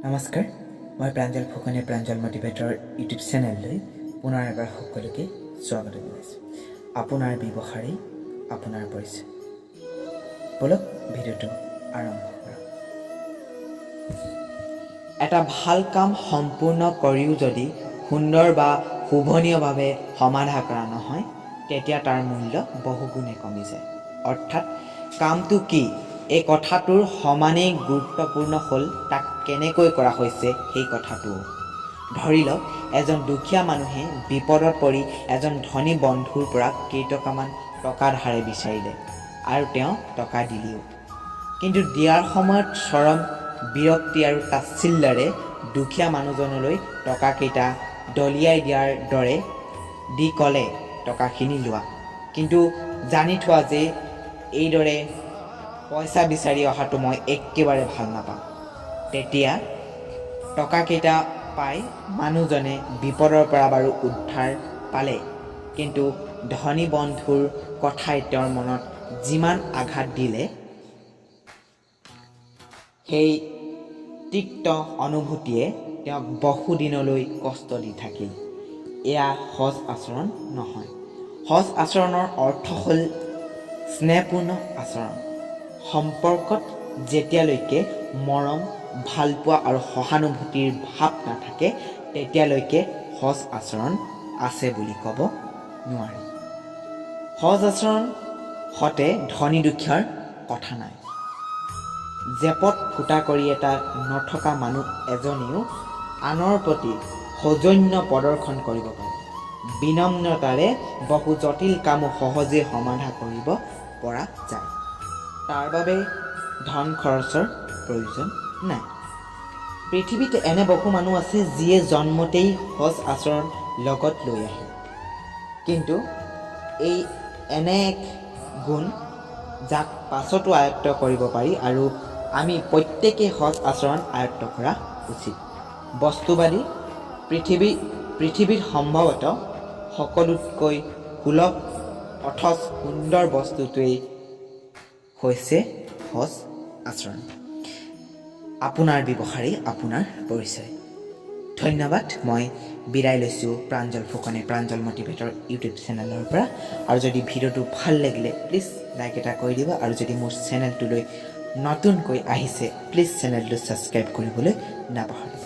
নমস্কাৰ, মই প্ৰাঞ্জল ফুকনে প্ৰাঞ্জল মটিভেটৰ ইউটিউব চেনেললৈ পুনৰ এবাৰ সকলোকে স্বাগত জনাইছোঁ। আপোনাৰ ব্যৱহাৰেই আপোনাৰ পৰিচয়। বলক ভিডিঅ'টো আৰম্ভ কৰোঁ। এটা ভাল কাম সম্পূৰ্ণ কৰিও যদি সুন্দৰ বা শোভনীয়ভাৱে সমাধা কৰা নহয়, তেতিয়া তাৰ মূল্য বহুগুণে কমি যায়। অৰ্থাৎ কামটো কি এই কথাটোৰ সমানেই গুৰুত্বপূৰ্ণ হ'ল তাক কেনেকৈ কৰা হৈছে সেই কথাটো। ধৰি লওক, এজন দুখীয়া মানুহে বিপদত পৰি এজন ধনী বন্ধুৰ পৰা কেইটকামান টকা ধাৰে বিচাৰিলে আৰু তেওঁ টকা দিলেও, কিন্তু দিয়াৰ সময়ত চৰম বিৰক্তি আৰু তাচ্ছিল্যৰে দুখীয়া মানুহজনলৈ টকাকেইটা দলিয়াই দিয়াৰ দৰে দি ক'লে, টকাখিনি লোৱা, কিন্তু জানি থোৱা যে এইদৰে পইচা বিচাৰি অহাটো মই একেবাৰে ভাল নাপাওঁ। তেতিয়া টকাকেইটা পাই মানুহজনে বিপদৰ পৰা বাৰু উদ্ধাৰ পালে, কিন্তু ধনী বন্ধুৰ কথাই তেওঁৰ মনত যিমান আঘাত দিলে, সেই তিক্ত অনুভূতিয়ে তেওঁক বহুদিনলৈ কষ্ট দি থাকিল। এয়া সৎ আচৰণ নহয়। সৎ আচৰণৰ অৰ্থ হ'ল স্নেহপূৰ্ণ আচৰণ। সম্পৰ্কত যেতিয়ালৈকে মৰম, ভালপোৱা আৰু সহানুভূতিৰ ভাৱ নাথাকে, তেতিয়ালৈকে সৎ আচৰণ আছে বুলি ক'ব নোৱাৰি। সৎ আচৰণ সতে ধনী দুখীয়াৰ কথা নাই। জেপত ফুটা কৰি এটা নথকা মানুহ এজনেও আনৰ প্ৰতি সৌজন্য প্ৰদৰ্শন কৰিব পাৰে। বিনম্ৰতাৰে বহু জটিল কামো সহজে সমাধা কৰিব পৰা যায়। তাৰ বাবে ধন খৰচৰ প্ৰয়োজন নাই। পৃথিৱীত এনে বহু মানুহ আছে যিয়ে জন্মতেই সৎ আচৰণ লগত লৈ আহে, কিন্তু এই এনে এক গুণ যাক পাছতো আয়ত্ব কৰিব পাৰি, আৰু আমি প্ৰত্যেকেই সৎ আচৰণ আয়ত্ব কৰা উচিত। বস্তুবাদী পৃথিৱীত সম্ভৱতঃ সকলোতকৈ সুলভ অথচ সুন্দৰ বস্তুটোৱেই হৈছে সৎ আচৰণ। আপোনাৰ ব্যৱহাৰেই আপোনাৰ পৰিচয়। ধন্যবাদ। মই বিদায় লৈছোঁ প্ৰাঞ্জল ফুকনে প্ৰাঞ্জল মটিভেটৰ ইউটিউব চেনেলৰ পৰা। আৰু যদি ভিডিঅ'টো ভাল লাগিলে প্লিজ লাইক এটা কৰি দিব, আৰু যদি মোৰ চেনেলটোলৈ নতুনকৈ আহিছে প্লিজ চেনেলটো ছাবস্ক্ৰাইব কৰিবলৈ নাপাহৰিব।